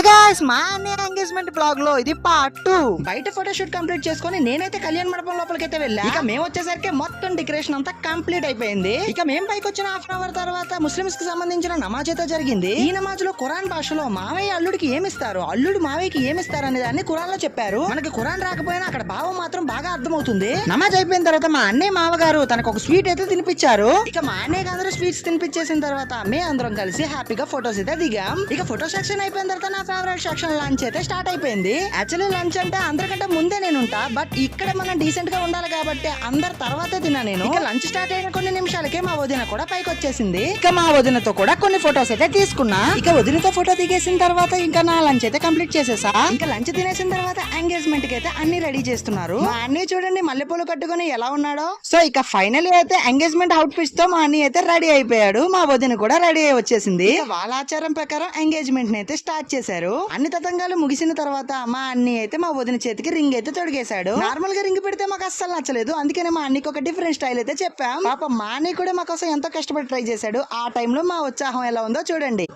Guys మా engagement blog లో ఇది పార్ట్ 2. బయట ఫోటోషూట్ కంప్లీట్ చేసుకుని నేనైతే కళ్యాణ మండపం లోపలికైతే వెళ్ళా. ఇక మేము వచ్చేసరికి మొత్తం డెకరేషన్ అంతా కంప్లీట్ అయిపోయింది. ఇక మేము పైకి వచ్చిన హాఫ్ అన్ అవర్ తర్వాత ముస్లిమ్స్ కి సంబంధించిన నమాజ్ అయితే జరిగింది. ఈ నమాజ్ లో ఖురాన్ భాషలో మావయ్య అల్లుడికి ఏమిస్తారు, అల్లుడు మావయ్యకి ఏమిస్తారు అనే దాన్ని ఖురాన్ లో చెప్పారు. మనకి ఖురాన్ రాకపోయినా అక్కడ భావం మాత్రం బాగా అర్థమవుతుంది. నమాజ్ అయిపోయిన తర్వాత మా అన్నయ్య మావగారు తనకు ఒక స్వీట్ అయితే తినిపించారు. ఇక మా అన్నయ్యకి అందరూ స్వీట్స్ తినిపించేసిన తర్వాత మేము అందరం కలిసి హ్యాపీగా ఫోటోస్ అయితే దిగాం. ఇక ఫోటో సెక్షన్ అయిపోయిన తర్వాత నా ఫేవరెట్ సెక్షన్ లంచ్ అయితే స్టార్ట్ అయిపోయింది. యాక్చువల్లీ లంచ్ అంటే అందరికంటే ముందే నేను ఉంటా, బట్ ఇక్కడ మనం డీసెంట్ గా ఉండాలి కాబట్టి అందరి తర్వాతే తిన్నా నేను. ఇక లంచ్ స్టార్ట్ అయిన కొన్ని నిమిషాలకే మా వదిన కూడా పైకి వచ్చేసింది. ఇక మా వదినతో కూడా కొన్ని ఫొటోస్ అయితే తీసుకున్నా. ఇక వదినతో ఫోటో దిగేసిన తర్వాత ఇంకా నా లంచ్ అయితే కంప్లీట్ చేసేసా. ఇంకా లంచ్ తినేసిన తర్వాత ఎంగేజ్మెంట్ కి అయితే అన్ని రెడీ చేస్తున్నారు. మా అన్నయ్య చూడండి మల్లెపూలు కట్టుకుని ఎలా ఉన్నాడో. సో ఇక ఫైనల్ అయితే ఎంగేజ్మెంట్ అవుట్ ఫిట్స్ తో మా అన్నయ్య అయితే రెడీ అయిపోయాడు. మా వదిన కూడా రెడీ అయి వచ్చేసింది. వాళ్ళ ఆచారం ప్రకారం ఎంగేజ్మెంట్ ని అయితే స్టార్ట్ చేశారు. అన్ని తతంగాలు ముగిసిన తర్వాత మా అన్నయ్య అయితే మా వదిన చేతికి రింగ్ అయితే తొడిగేశాడు. నార్మల్ గా రింగ్ పెడితే మాకు అస్సలు నచ్చలేదు, అందుకనే మా అన్నయ్యకి ఒక డిఫరెంట్ స్టైల్ అయితే చెప్పాం. పాప మా అన్నయ్య కూడా మా కోసం ఎంతో కష్టపడి ట్రై చేశాడు. ఆ టైంలో మా ఉత్సాహం ఎలా ఉందో చూడండి.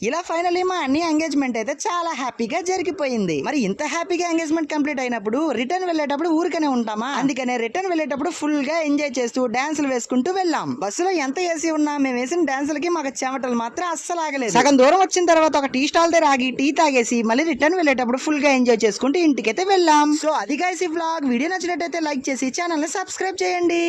ఇలా ఫైనల్లీ మా అన్ని ఎంగేజ్మెంట్ అయితే చాలా హ్యాపీగా జరిగిపోయింది. మరి ఇంత హ్యాపీగా ఎంగేజ్మెంట్ కంప్లీట్ అయినప్పుడు రిటర్న్ వెళ్ళేటప్పుడు ఊరికనే ఉంటామా, అందుకనే రిటర్న్ వెళ్ళేటప్పుడు ఫుల్ గా ఎంజాయ్ చేస్తూ డాన్సులు వేసుకుంటూ వెళ్ళాం. బస్సులో ఎంత ఏసీ ఉన్నా మేము వేసిన డాన్సులకి మాకు చెమటలు మాత్రం అస్సలు ఆగలేదు. సగం దూరం వచ్చిన తర్వాత ఒక టీ స్టాల్ దగ్గర ఆగి టీ తాగేసి మళ్ళీ రిటర్న్ వెళ్ళేటప్పుడు ఫుల్ గా ఎంజాయ్ చేసుకుంటూ ఇంటికైతే వెళ్ళాం. సో అది గైస్ ఈ వ్లాగ్. వీడియో నచ్చినట్టయితే లైక్ చేసి ఛానల్ ని సబ్స్క్రైబ్ చేయండి.